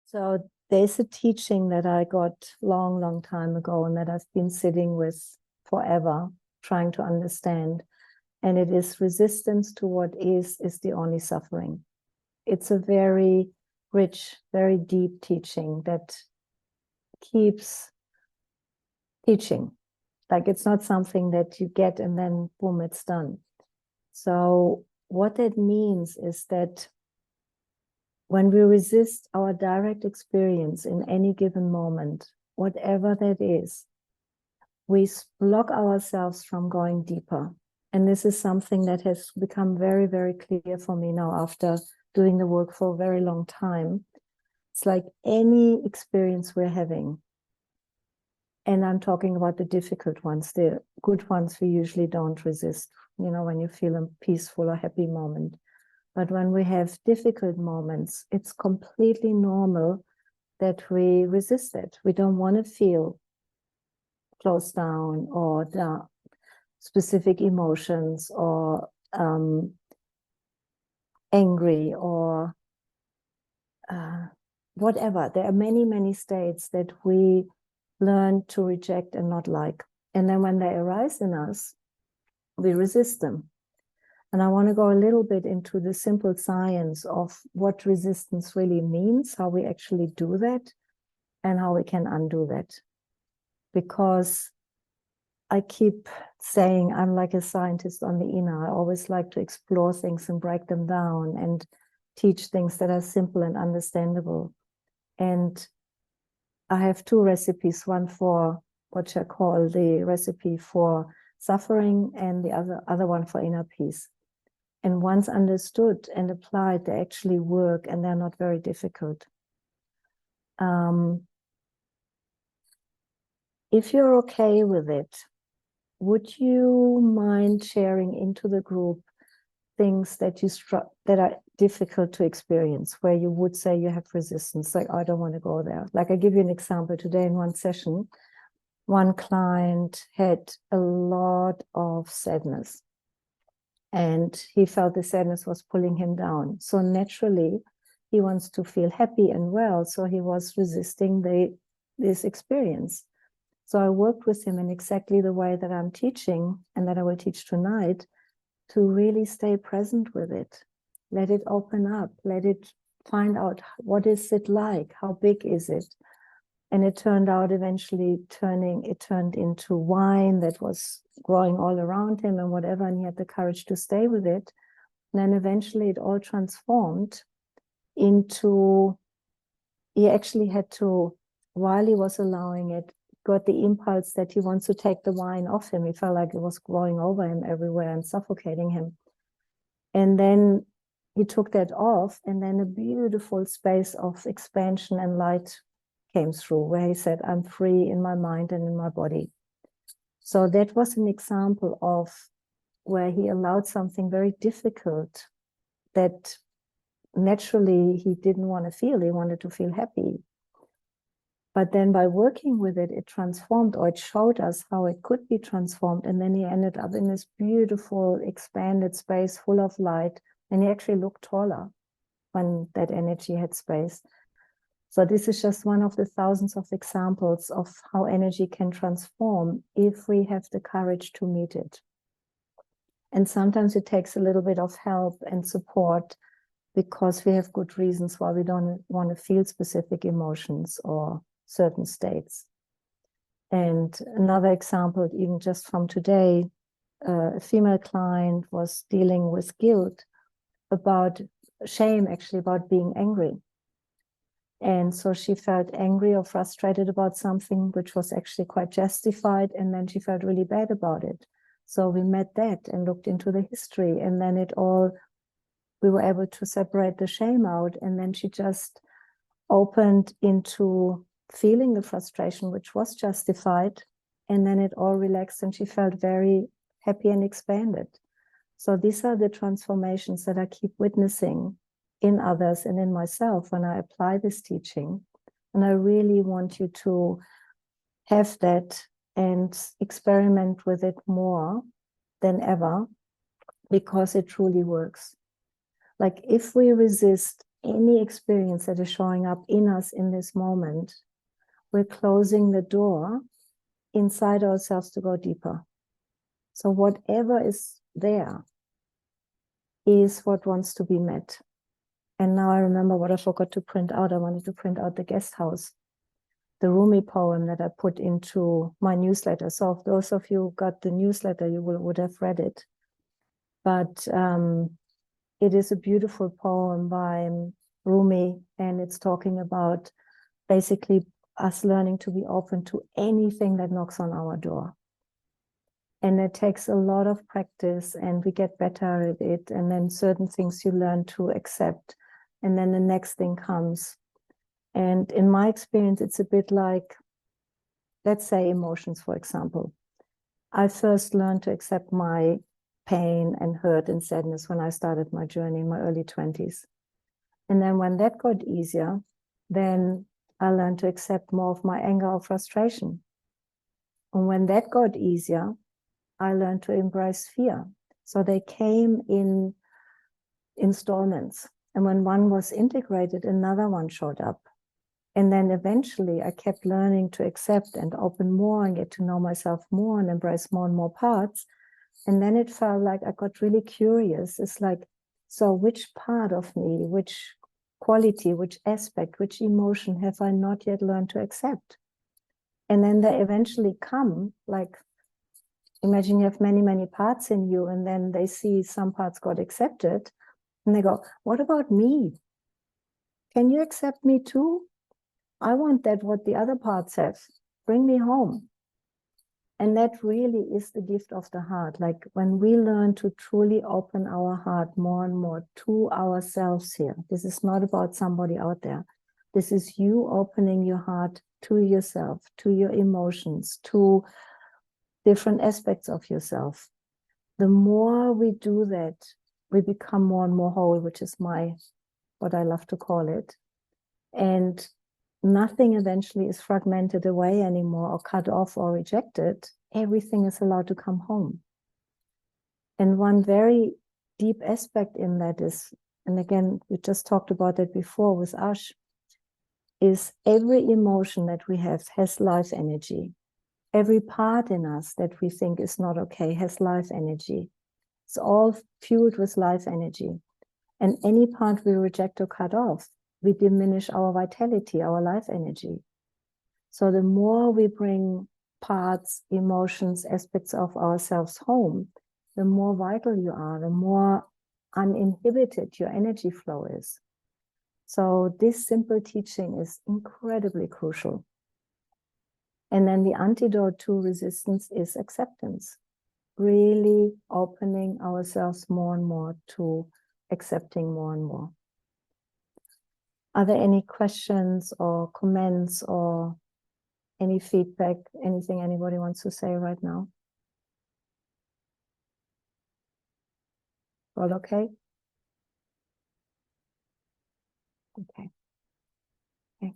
So there's a teaching that I got long time ago and that I've been sitting with forever, trying to understand. And it is resistance to what is the only suffering. It's a very rich, very deep teaching that keeps teaching. Like it's not something that you get and then boom, it's done. So what that means is that when we resist our direct experience in any given moment, whatever that is, we block ourselves from going deeper. And this is something that has become very clear for me now after doing the work for a very long time. It's like any experience we're having, and I'm talking about the difficult ones, the good ones we usually don't resist, when you feel a peaceful or happy moment. But when we have difficult moments, it's completely normal that we resist it. We don't want to feel closed down or the specific emotions or angry or whatever. There are many states that we learn to reject and not like. And then when they arise in us, we resist them. And I want to go a little bit into the simple science of what resistance really means, how we actually do that, and how we can undo that. Because I keep saying I'm like a scientist on the inner. I always like to explore things and break them down and teach things that are simple and understandable. And I have two recipes, one for what I call the recipe for suffering and the other one for inner peace. And once understood and applied, they actually work and they're not very difficult. If you're okay with it, would you mind sharing into the group things that that are difficult to experience, where you would say you have resistance, like, I don't want to go there. Like I give you an example today in one session, one client had a lot of sadness and he felt the sadness was pulling him down. So naturally, he wants to feel happy and well. So he was resisting this experience. So I worked with him in exactly the way that I'm teaching and that I will teach tonight, to really stay present with it. Let it open up. Let it find out, what is it like? How big is it? And it turned out eventually it turned into wine that was growing all around him and whatever, and he had the courage to stay with it. And then eventually it all transformed into, he actually had to, while he was allowing it, got the impulse that he wants to take the wine off him. He felt like it was growing over him everywhere and suffocating him. And then he took that off, and then a beautiful space of expansion and light came through, where he said, I'm free in my mind and in my body. So that was an example of where he allowed something very difficult that naturally he didn't want to feel. He wanted to feel happy. But then by working with it, it transformed, or it showed us how it could be transformed. And then he ended up in this beautiful, expanded space full of light. And he actually looked taller when that energy had space. So this is just one of the thousands of examples of how energy can transform if we have the courage to meet it. And sometimes it takes a little bit of help and support, because we have good reasons why we don't want to feel specific emotions or certain states. And another example, even just from today, a female client was dealing with guilt about shame, actually, about being angry. And so she felt angry or frustrated about something which was actually quite justified, and then she felt really bad about it. So we met that and looked into the history, and then we were able to separate the shame out, and then she just opened into feeling the frustration, which was justified, and then it all relaxed and she felt very happy and expanded. So these are the transformations that I keep witnessing in others and in myself when I apply this teaching. And I really want you to have that and experiment with it more than ever, because it truly works. Like if we resist any experience that is showing up in us in this moment, we're closing the door inside ourselves to go deeper. So whatever is there is what wants to be met. And now I remember what I forgot to print out. I wanted to print out the guest house, the Rumi poem that I put into my newsletter. So if those of you who got the newsletter, you would have read it. But it is a beautiful poem by Rumi, and it's talking about basically us learning to be open to anything that knocks on our door. And it takes a lot of practice, and we get better at it. And then certain things you learn to accept. And then the next thing comes. And in my experience, it's a bit like, let's say emotions, for example. I first learned to accept my pain and hurt and sadness when I started my journey in my early 20s. And then when that got easier, then I learned to accept more of my anger or frustration. And when that got easier, I learned to embrace fear. So they came in installments. And when one was integrated, another one showed up. And then eventually I kept learning to accept and open more and get to know myself more and embrace more and more parts. And then it felt like I got really curious. It's like, so which part of me, which quality, which aspect, which emotion have I not yet learned to accept? And then they eventually come, like, imagine you have many, many parts in you, and then they see some parts got accepted. And they go, what about me? Can you accept me too? I want that, what the other parts have. Bring me home. And that really is the gift of the heart. Like when we learn to truly open our heart more and more to ourselves here. This is not about somebody out there. This is you opening your heart to yourself, to your emotions, to different aspects of yourself. The more we do that, we become more and more whole, which is what I love to call it. And nothing eventually is fragmented away anymore or cut off or rejected. Everything is allowed to come home. And one very deep aspect in that is, and again, we just talked about that before with Ash, is every emotion that we have has life energy. Every part in us that we think is not okay has life energy. It's all fueled with life energy. And any part we reject or cut off, we diminish our vitality, our life energy. So the more we bring parts, emotions, aspects of ourselves home, the more vital you are, the more uninhibited your energy flow is. So this simple teaching is incredibly crucial. And then the antidote to resistance is acceptance. Really opening ourselves more and more to accepting more and more. Are there any questions or comments or any feedback, anything anybody wants to say right now? All okay? Okay. Okay.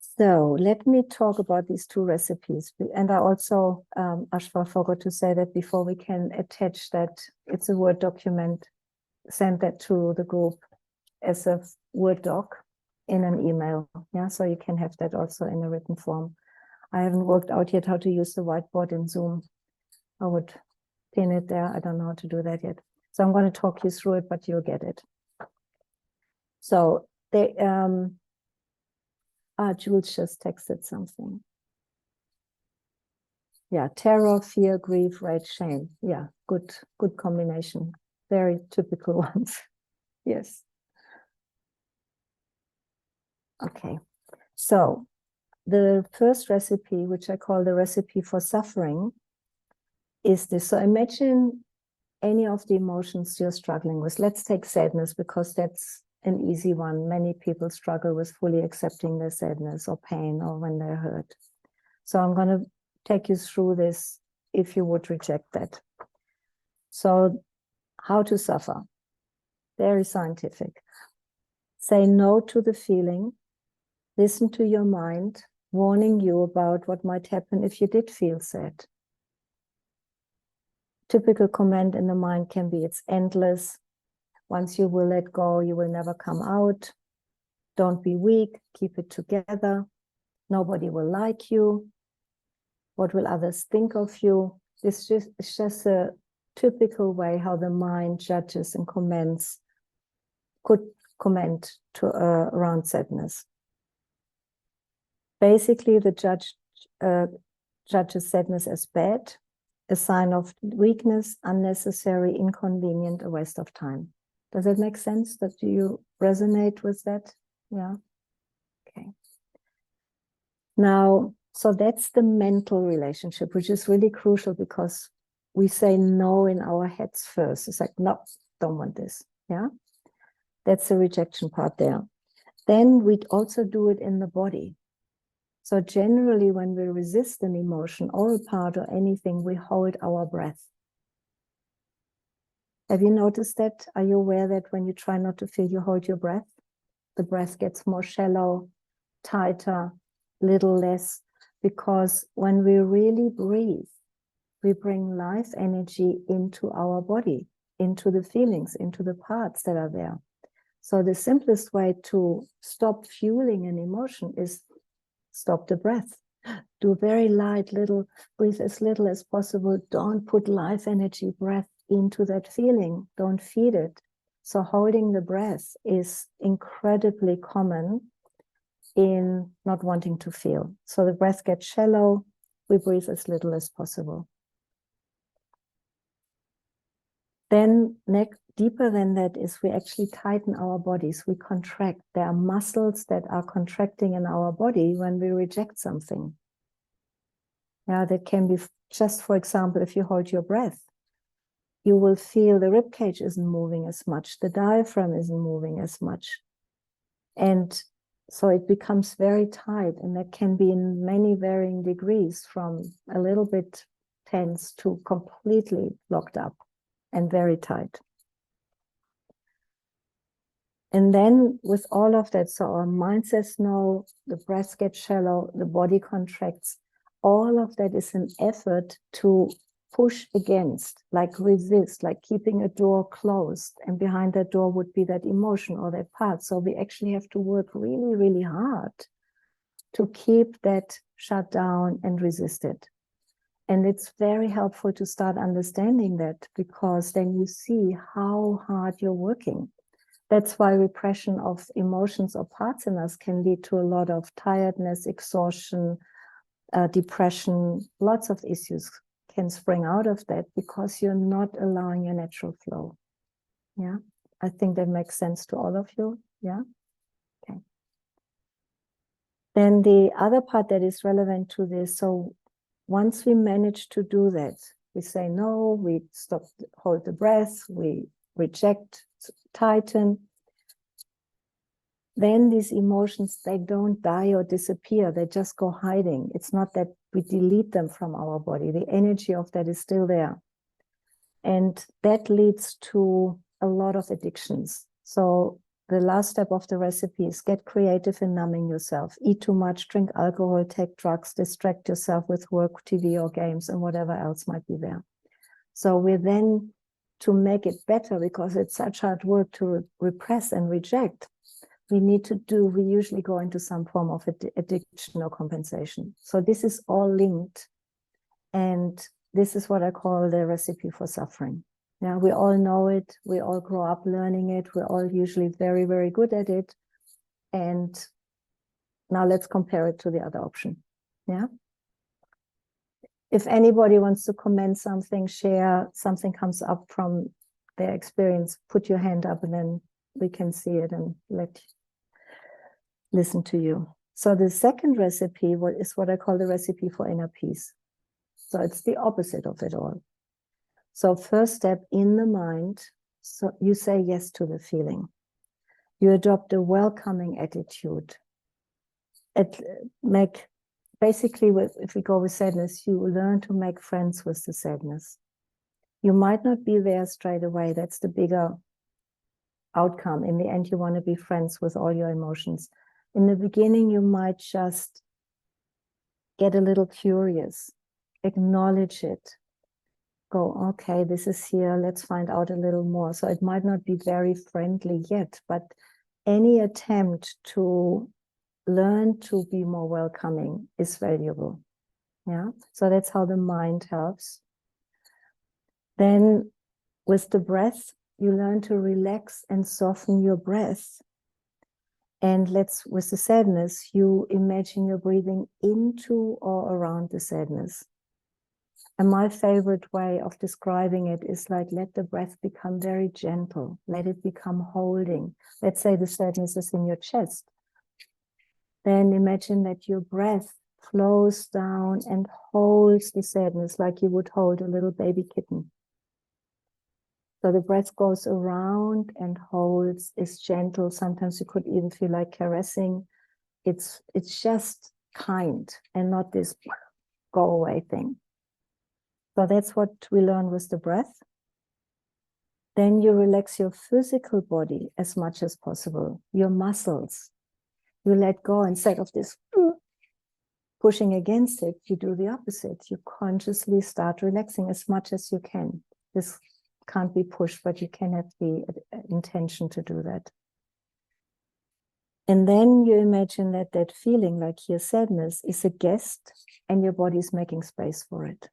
So let me talk about these two recipes. And I also, Ashwa, forgot to say that before we can attach that, it's a Word document, send that to the group as a Word doc in an email. Yeah, so you can have that also in a written form. I haven't worked out yet how to use the whiteboard in Zoom. I would pin it there. I don't know how to do that yet. So I'm going to talk you through it, but you'll get it. So they, Jules just texted something. Yeah, terror, fear, grief, rage, shame. Yeah, good combination. Very typical ones. Yes. Okay. So the first recipe, which I call the recipe for suffering, is this. So imagine any of the emotions you're struggling with. Let's take sadness because that's an easy one. Many people struggle with fully accepting their sadness or pain or when they're hurt. So I'm going to take you through this if you would reject that. So how to suffer? Very scientific. Say no to the feeling. Listen to your mind, warning you about what might happen if you did feel sad. Typical comment in the mind can be, it's endless, Once you will let go, you will never come out. Don't be weak, keep it together. Nobody will like you. What will others think of you? It's just a typical way how the mind judges and could comment to around sadness. Basically, the judges sadness as bad, a sign of weakness, unnecessary, inconvenient, a waste of time. Does that make sense? Do you resonate with that? Yeah. Okay. Now, so that's the mental relationship, which is really crucial because we say no in our heads first. It's like, no, don't want this. Yeah. That's the rejection part there. Then we'd also do it in the body. So generally, when we resist an emotion or a part or anything, we hold our breath. Have you noticed that? Are you aware that when you try not to feel, you hold your breath? The breath gets more shallow, tighter, little less, because when we really breathe, we bring life energy into our body, into the feelings, into the parts that are there. So the simplest way to stop fueling an emotion is stop the breath. Do very light, little, breathe as little as possible. Don't put life energy, breath into that feeling. Don't feed it. So holding the breath is incredibly common in not wanting to feel. So the breath gets shallow. We breathe as little as possible. Then deeper than that is we actually tighten our bodies. We contract. There are muscles that are contracting in our body when we reject something. Yeah, that can be just, for example, if you hold your breath, you will feel the rib cage isn't moving as much. The diaphragm isn't moving as much. And so it becomes very tight, and that can be in many varying degrees, from a little bit tense to completely locked up and very tight. And then with all of that, so our mind says no, the breath gets shallow, the body contracts. All of that is an effort to push against, like resist, like keeping a door closed. And behind that door would be that emotion or that part. So we actually have to work really, really hard to keep that shut down and resist it. And it's very helpful to start understanding that, because then you see how hard you're working. That's why repression of emotions or parts in us can lead to a lot of tiredness, exhaustion, depression. Lots of issues can spring out of that because you're not allowing your natural flow. Yeah, I think that makes sense to all of you. Yeah, okay. Then the other part that is relevant to this, so once we manage to do that, we say no, we stop, hold the breath, we reject, tighten. Then these emotions, they don't die or disappear, they just go hiding. It's not that we delete them from our body. The energy of that is still there. And that leads to a lot of addictions. So the last step of the recipe is get creative in numbing yourself. Eat too much, drink alcohol, take drugs, distract yourself with work, TV or games and whatever else might be there. So we're then, to make it better, because it's such hard work to repress and reject, we usually go into some form of addiction or compensation. So this is all linked. And this is what I call the recipe for suffering. Yeah, we all know it. We all grow up learning it. We're all usually very, very good at it. And now let's compare it to the other option. Yeah. If anybody wants to comment something, share, something comes up from their experience, put your hand up and then we can see it and listen to you. So the second recipe is what I call the recipe for inner peace. So it's the opposite of it all. So first step, in the mind, so you say yes to the feeling. You adopt a welcoming attitude. Basically, if we go with sadness, you learn to make friends with the sadness. You might not be there straight away. That's the bigger outcome. In the end, you want to be friends with all your emotions. In the beginning, you might just get a little curious, acknowledge it, go, okay, this is here, let's find out a little more. So it might not be very friendly yet, but any attempt to learn to be more welcoming is valuable. Yeah, so that's how the mind helps. Then with the breath, you learn to relax and soften your breath. And with the sadness, you imagine you're breathing into or around the sadness. And my favorite way of describing it is like, let the breath become very gentle. Let it become holding. Let's say the sadness is in your chest. Then imagine that your breath flows down and holds the sadness like you would hold a little baby kitten. So the breath goes around and holds, is gentle. Sometimes you could even feel like caressing. It's just kind and not this go away thing. So that's what we learn with the breath. Then you relax your physical body as much as possible, your muscles. You let go instead of this pushing against it, you do the opposite. You consciously start relaxing as much as you can. This can't be pushed, but you can have the intention to do that. And then you imagine that that feeling, like your sadness, is a guest and your body is making space for it.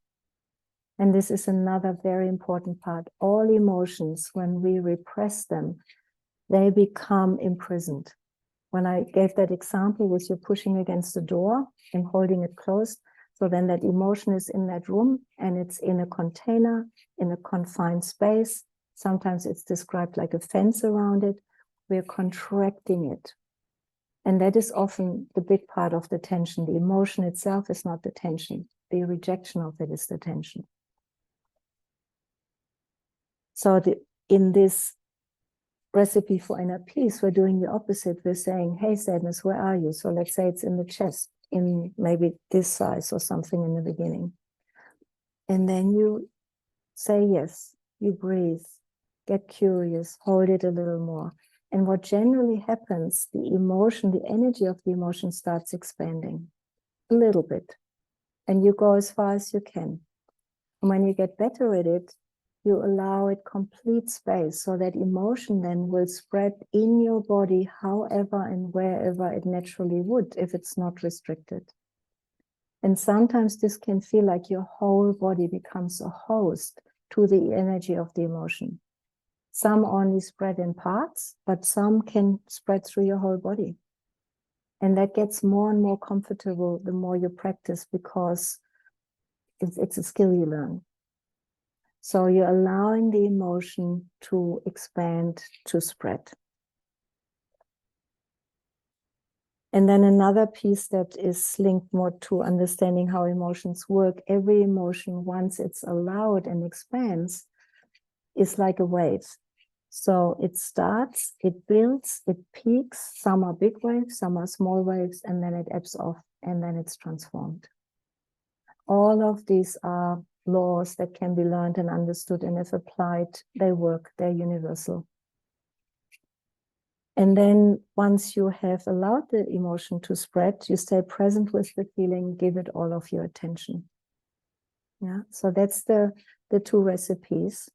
And this is another very important part. All emotions, when we repress them, they become imprisoned. When I gave that example with you pushing against the door and holding it closed, so then that emotion is in that room and it's in a container, in a confined space. Sometimes it's described like a fence around it. We're contracting it. And that is often the big part of the tension. The emotion itself is not the tension. The rejection of it is the tension. So in this recipe for inner peace, we're doing the opposite. We're saying, hey, sadness, where are you? So let's say it's in the chest, in maybe this size or something in the beginning. And then you say yes, you breathe, get curious, hold it a little more. And what generally happens, the emotion, the energy of the emotion starts expanding a little bit. And you go as far as you can. And when you get better at it, you allow it complete space so that emotion then will spread in your body however and wherever it naturally would if it's not restricted. And sometimes this can feel like your whole body becomes a host to the energy of the emotion. Some only spread in parts, but some can spread through your whole body. And that gets more and more comfortable the more you practice, because it's a skill you learn. So you're allowing the emotion to expand, to spread. And then another piece that is linked more to understanding how emotions work. Every emotion, once it's allowed and expands, is like a wave. So it starts, it builds, it peaks. Some are big waves, some are small waves, and then it ebbs off, and then it's transformed. All of these are laws that can be learned and understood, and if applied, they work, they're universal. And then once you have allowed the emotion to spread, you stay present with the feeling, give it all of your attention. Yeah, so that's the two recipes.